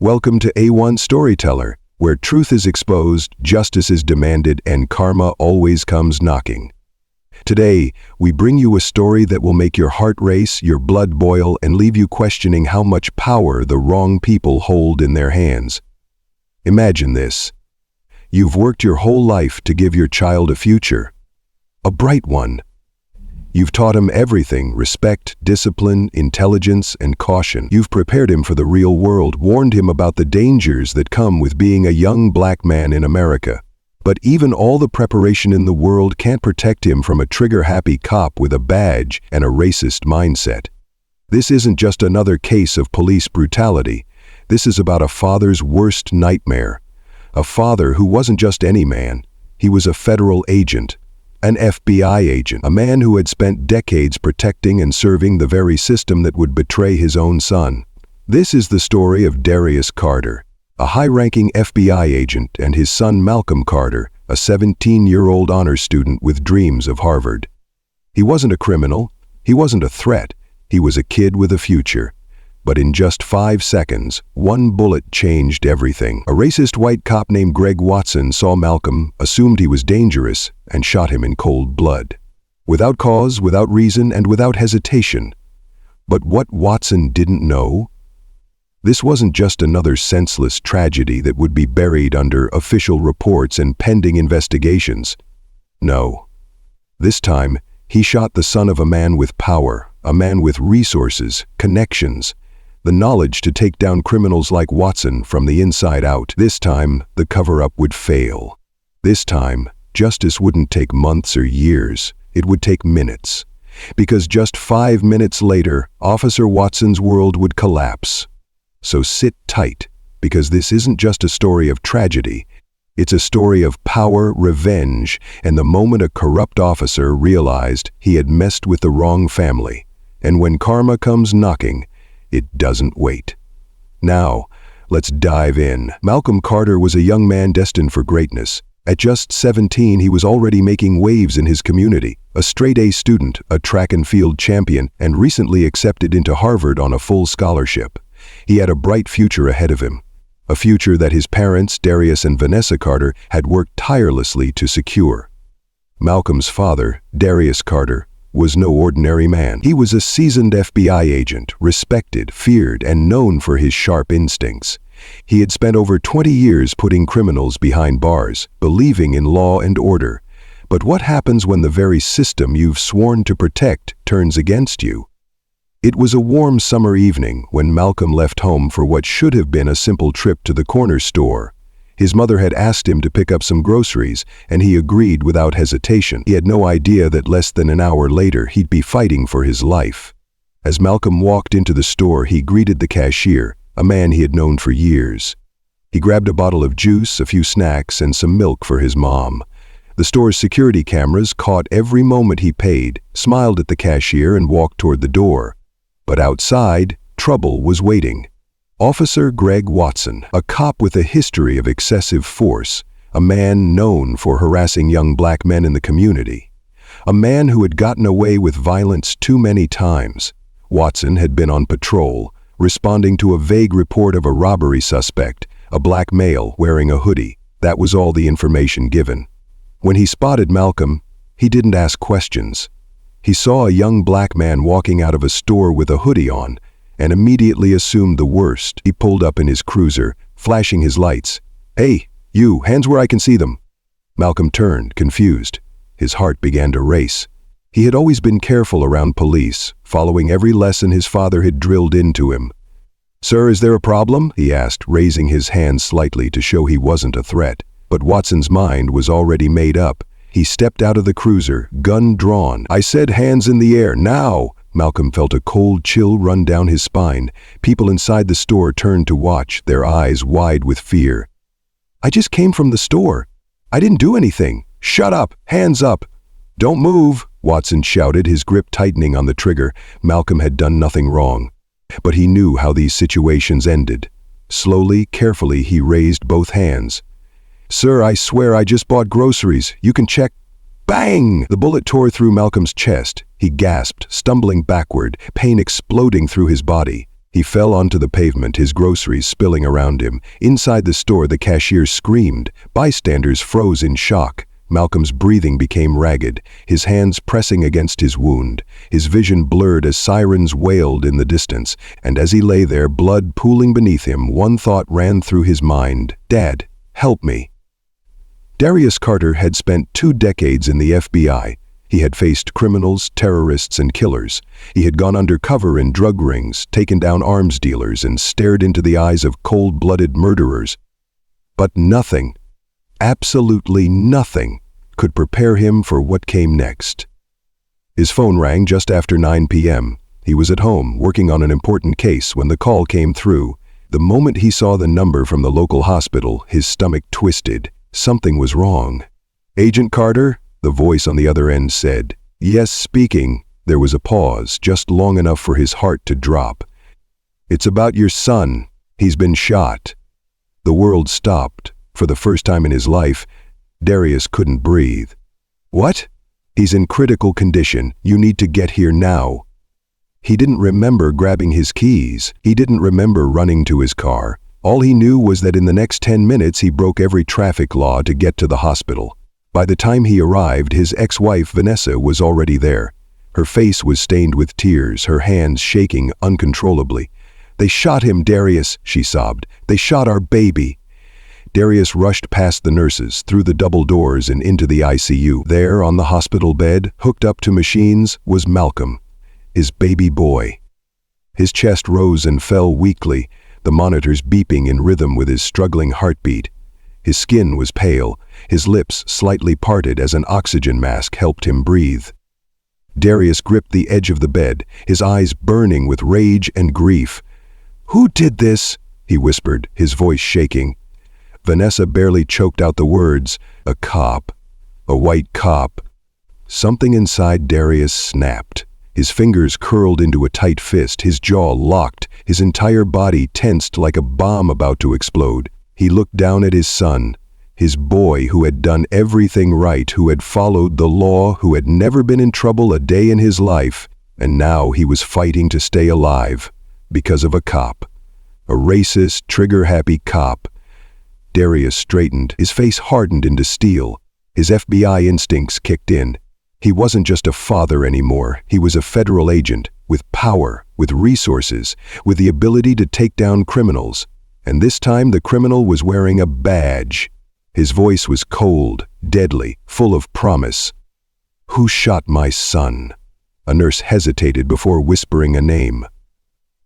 Welcome to A1 Storyteller, where truth is exposed, justice is demanded, and karma always comes knocking. Today, we bring you a story that will make your heart race, your blood boil, and leave you questioning how much power the wrong people hold in their hands. Imagine this. You've worked your whole life to give your child a future. A bright one. You've taught him everything: respect, discipline, intelligence, and caution. You've prepared him for the real world, warned him about the dangers that come with being a young black man in America. But even all the preparation in the world can't protect him from a trigger-happy cop with a badge and a racist mindset. This isn't just another case of police brutality. This is about a father's worst nightmare. A father who wasn't just any man. He was a federal agent. An FBI agent, a man who had spent decades protecting and serving the very system that would betray his own son. This is the story of Darius Carter, a high-ranking FBI agent, and his son Malcolm Carter, a 17-year-old honors student with dreams of Harvard. He wasn't a criminal, he wasn't a threat, he was a kid with a future. But in just 5 seconds, one bullet changed everything. A racist white cop named Greg Watson saw Malcolm, assumed he was dangerous, and shot him in cold blood. Without cause, without reason, and without hesitation. But what Watson didn't know? This wasn't just another senseless tragedy that would be buried under official reports and pending investigations. No. This time, he shot the son of a man with power, a man with resources, connections, the knowledge to take down criminals like Watson from the inside out. This time, the cover-up would fail. This time, justice wouldn't take months or years. It would take minutes. Because just 5 minutes later, Officer Watson's world would collapse. So sit tight, because this isn't just a story of tragedy. It's a story of power, revenge, and the moment a corrupt officer realized he had messed with the wrong family. And when karma comes knocking, it doesn't wait. Now, let's dive in. Malcolm Carter was a young man destined for greatness. At just 17, he was already making waves in his community. A straight-A student, a track and field champion, and recently accepted into Harvard on a full scholarship. He had a bright future ahead of him. A future that his parents, Darius and Vanessa Carter, had worked tirelessly to secure. Malcolm's father, Darius Carter, was no ordinary man. He was a seasoned FBI agent, respected, feared, and known for his sharp instincts. He had spent over 20 years putting criminals behind bars, believing in law and order. But what happens when the very system you've sworn to protect turns against you? It was a warm summer evening when Malcolm left home for what should have been a simple trip to the corner store. His mother had asked him to pick up some groceries, and he agreed without hesitation. He had no idea that less than an hour later he'd be fighting for his life. As Malcolm walked into the store, he greeted the cashier, a man he had known for years. He grabbed a bottle of juice, a few snacks, and some milk for his mom. The store's security cameras caught every moment he paid, smiled at the cashier, and walked toward the door. But outside, trouble was waiting. Officer Greg Watson, a cop with a history of excessive force, a man known for harassing young black men in the community, a man who had gotten away with violence too many times. Watson had been on patrol, responding to a vague report of a robbery suspect, a black male wearing a hoodie. That was all the information given. When he spotted Malcolm, he didn't ask questions. He saw a young black man walking out of a store with a hoodie on, and immediately assumed the worst. He pulled up in his cruiser, flashing his lights. "Hey, you, hands where I can see them." Malcolm turned, confused. His heart began to race. He had always been careful around police, following every lesson his father had drilled into him. "Sir, is there a problem?" he asked, raising his hand slightly to show he wasn't a threat. But Watson's mind was already made up. He stepped out of the cruiser, gun drawn. "I said hands in the air, now!" Malcolm felt a cold chill run down his spine. People inside the store turned to watch, their eyes wide with fear. "I just came from the store. I didn't do anything. Shut up! Hands up!" "Don't move!" Watson shouted, his grip tightening on the trigger. Malcolm had done nothing wrong. But he knew how these situations ended. Slowly, carefully, he raised both hands. "Sir, I swear I just bought groceries. You can check." Bang! The bullet tore through Malcolm's chest. He gasped, stumbling backward, pain exploding through his body. He fell onto the pavement, his groceries spilling around him. Inside the store, the cashier screamed. Bystanders froze in shock. Malcolm's breathing became ragged, his hands pressing against his wound. His vision blurred as sirens wailed in the distance, and as he lay there, blood pooling beneath him, one thought ran through his mind: "Dad, help me." Darius Carter had spent 2 decades in the FBI. He had faced criminals, terrorists, and killers. He had gone undercover in drug rings, taken down arms dealers, and stared into the eyes of cold-blooded murderers. But nothing, absolutely nothing, could prepare him for what came next. His phone rang just after 9 p.m. He was at home, working on an important case, when the call came through. The moment he saw the number from the local hospital, his stomach twisted. Something was wrong. "Agent Carter?" the voice on the other end said. "Yes, speaking." There was a pause, just long enough for his heart to drop. "It's about your son. He's been shot." The world stopped. For the first time in his life, Darius couldn't breathe. "What?" "He's in critical condition. You need to get here now." He didn't remember grabbing his keys. He didn't remember running to his car. All he knew was that in the next 10 minutes he broke every traffic law to get to the hospital. By the time he arrived, his ex-wife Vanessa was already there. Her face was stained with tears, her hands shaking uncontrollably. "They shot him, Darius," she sobbed. "They shot our baby." Darius rushed past the nurses, through the double doors and into the ICU. There, on the hospital bed, hooked up to machines, was Malcolm, his baby boy. His chest rose and fell weakly, the monitors beeping in rhythm with his struggling heartbeat. His skin was pale, his lips slightly parted as an oxygen mask helped him breathe. Darius gripped the edge of the bed, his eyes burning with rage and grief. "Who did this?" he whispered, his voice shaking. Vanessa barely choked out the words. "A cop. A white cop." Something inside Darius snapped. His fingers curled into a tight fist, his jaw locked, his entire body tensed like a bomb about to explode. He looked down at his son, his boy who had done everything right, who had followed the law, who had never been in trouble a day in his life, and now he was fighting to stay alive because of a cop. A racist, trigger-happy cop. Darius straightened, his face hardened into steel. His FBI instincts kicked in. He wasn't just a father anymore, he was a federal agent, with power, with resources, with the ability to take down criminals. And this time the criminal was wearing a badge. His voice was cold, deadly, full of promise. "Who shot my son?" A nurse hesitated before whispering a name.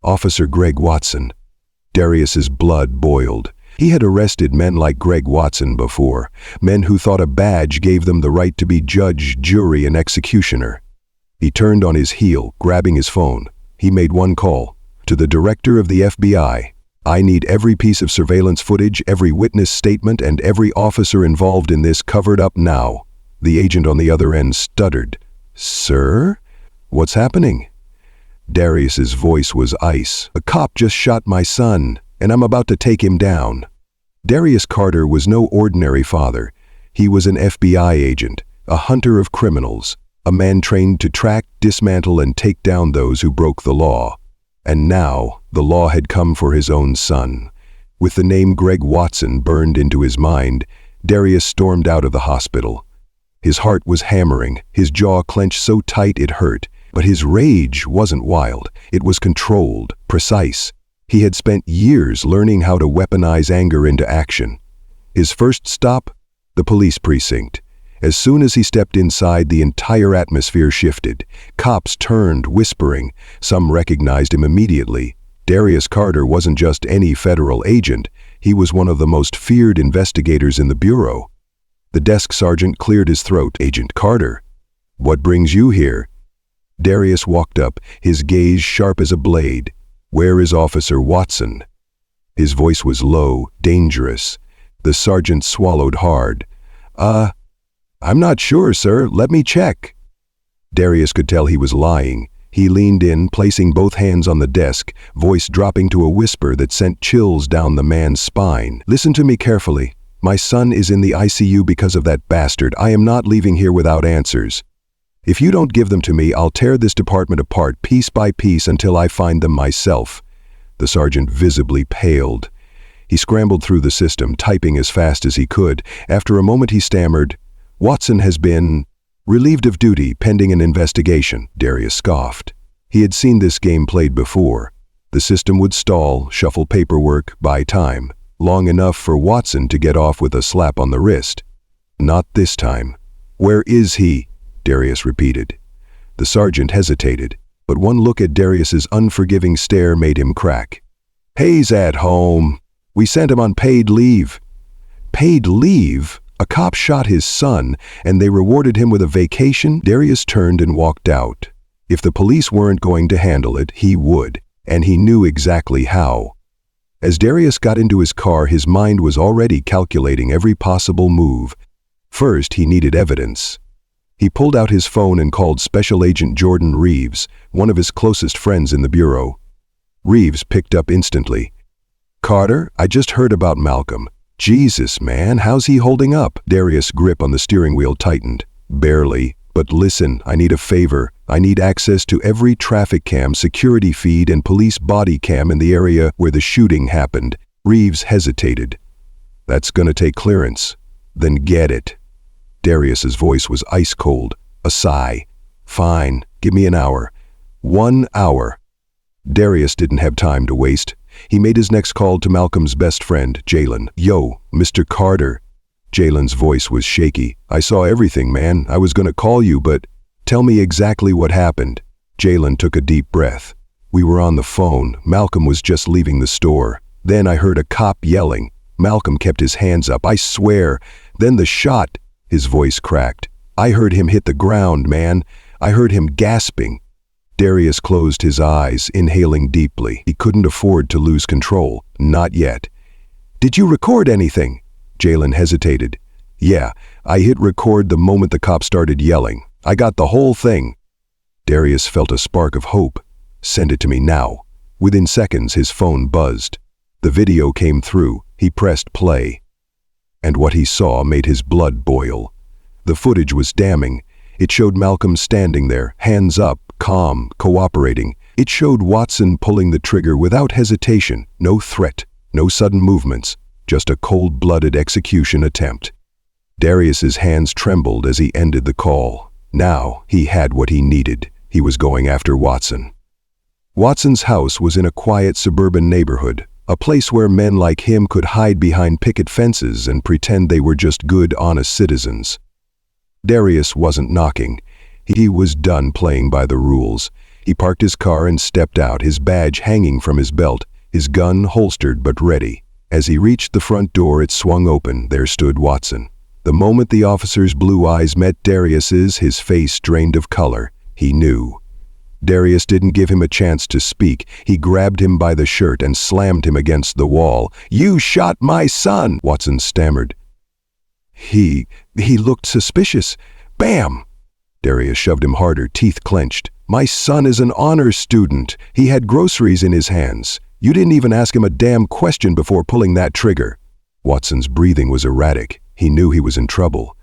"Officer Greg Watson." Darius's blood boiled. He had arrested men like Greg Watson before, men who thought a badge gave them the right to be judge, jury, and executioner. He turned on his heel, grabbing his phone. He made one call. "To the director of the FBI. I need every piece of surveillance footage, every witness statement, and every officer involved in this covered up now." The agent on the other end stuttered. "Sir? What's happening?" Darius's voice was ice. "A cop just shot my son, and I'm about to take him down." Darius Carter was no ordinary father. He was an FBI agent, a hunter of criminals, a man trained to track, dismantle, and take down those who broke the law. And now, the law had come for his own son. With the name Greg Watson burned into his mind, Darius stormed out of the hospital. His heart was hammering, his jaw clenched so tight it hurt. But his rage wasn't wild, it was controlled, precise. He had spent years learning how to weaponize anger into action. His first stop? The police precinct. As soon as he stepped inside, the entire atmosphere shifted. Cops turned, whispering. Some recognized him immediately. Darius Carter wasn't just any federal agent. He was one of the most feared investigators in the bureau. The desk sergeant cleared his throat. "Agent Carter, what brings you here?" Darius walked up, his gaze sharp as a blade. "Where is Officer Watson?" His voice was low, dangerous. The sergeant swallowed hard. I'm not sure, sir. Let me check." Darius could tell he was lying. He leaned in, placing both hands on the desk, voice dropping to a whisper that sent chills down the man's spine. "Listen to me carefully. My son is in the ICU because of that bastard. I am not leaving here without answers. If you don't give them to me, I'll tear this department apart piece by piece until I find them myself. The sergeant visibly paled. He scrambled through the system, typing as fast as he could. After a moment he stammered, "Watson has been relieved of duty pending an investigation." Darius scoffed. He had seen this game played before. The system would stall, shuffle paperwork, buy time, long enough for Watson to get off with a slap on the wrist. Not this time. "Where is he?" Darius repeated. The sergeant hesitated, but one look at Darius's unforgiving stare made him crack. "He's at home. We sent him on paid leave." Paid leave? A cop shot his son, and they rewarded him with a vacation? Darius turned and walked out. If the police weren't going to handle it, he would, and he knew exactly how. As Darius got into his car, his mind was already calculating every possible move. First, he needed evidence. He pulled out his phone and called Special Agent Jordan Reeves, one of his closest friends in the bureau. Reeves picked up instantly. "Carter, I just heard about Malcolm." "Jesus, man, how's he holding up?" Darius' grip on the steering wheel tightened. "Barely, but listen, I need a favor. I need access to every traffic cam, security feed, and police body cam in the area where the shooting happened." Reeves hesitated. "That's gonna take clearance." "Then get it." Darius's voice was ice cold. A sigh. "Fine, give me an hour." 1 hour. Darius didn't have time to waste. He made his next call to Malcolm's best friend, Jalen. "Yo, Mr. Carter." Jalen's voice was shaky. "I saw everything, man. I was gonna call you, but tell me exactly what happened." Jalen took a deep breath. "We were on the phone. Malcolm was just leaving the store. Then I heard a cop yelling. Malcolm kept his hands up, I swear. Then the shot." His voice cracked. "I heard him hit the ground, man. I heard him gasping." Darius closed his eyes, inhaling deeply. He couldn't afford to lose control. Not yet. "Did you record anything?" Jalen hesitated. "Yeah, I hit record the moment the cop started yelling. I got the whole thing." Darius felt a spark of hope. "Send it to me now." Within seconds, his phone buzzed. The video came through. He pressed play. And what he saw made his blood boil. The footage was damning. It showed Malcolm standing there, hands up, calm, cooperating. It showed Watson pulling the trigger without hesitation, no threat, no sudden movements, just a cold-blooded execution attempt. Darius's hands trembled as he ended the call. Now he had what he needed. He was going after Watson. Watson's house was in a quiet suburban neighborhood, a place where men like him could hide behind picket fences and pretend they were just good, honest citizens. Darius wasn't knocking. He was done playing by the rules. He parked his car and stepped out, his badge hanging from his belt, his gun holstered but ready. As he reached the front door, it swung open. There stood Watson. The moment the officer's blue eyes met Darius's, his face drained of color. He knew. Darius didn't give him a chance to speak. He grabbed him by the shirt and slammed him against the wall. "You shot my son!" Watson stammered. He looked suspicious. Bam! Darius shoved him harder, teeth clenched. "My son is an honor student. He had groceries in his hands. You didn't even ask him a damn question before pulling that trigger." Watson's breathing was erratic. He knew he was in trouble.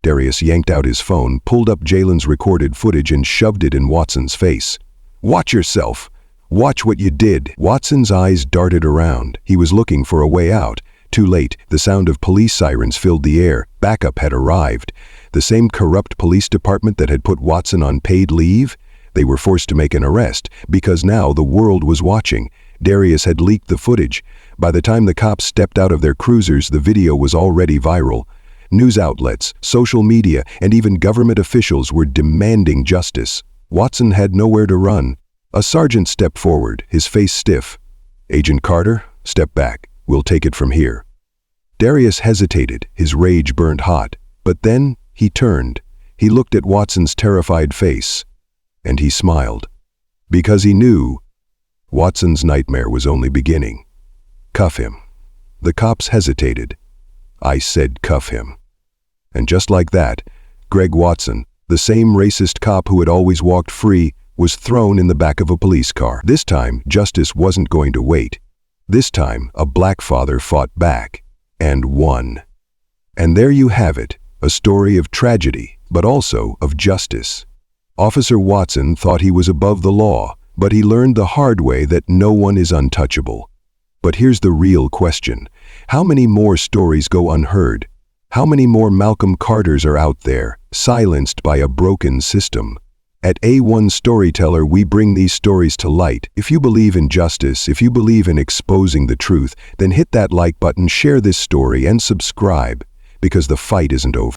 Darius yanked out his phone, pulled up Jalen's recorded footage and shoved it in Watson's face. "Watch yourself. Watch what you did." Watson's eyes darted around. He was looking for a way out. Too late. The sound of police sirens filled the air. Backup had arrived. The same corrupt police department that had put Watson on paid leave? They were forced to make an arrest, because now the world was watching. Darius had leaked the footage. By the time the cops stepped out of their cruisers, the video was already viral. News outlets, social media, and even government officials were demanding justice. Watson had nowhere to run. A sergeant stepped forward, his face stiff. "Agent Carter, step back. We'll take it from here." Darius hesitated, his rage burned hot. But then he turned. He looked at Watson's terrified face. And he smiled. Because he knew Watson's nightmare was only beginning. "Cuff him." The cops hesitated. "I said cuff him." And just like that, Greg Watson, the same racist cop who had always walked free, was thrown in the back of a police car. This time, justice wasn't going to wait. This time, a black father fought back, and won. And there you have it, a story of tragedy, but also of justice. Officer Watson thought he was above the law, But he learned the hard way that no one is untouchable. But here's the real question. How many more stories go unheard? How many more Malcolm Carters are out there, silenced by a broken system? At A1 Storyteller, we bring these stories to light. If you believe in justice, if you believe in exposing the truth, then hit that like button, share this story, and subscribe, because the fight isn't over.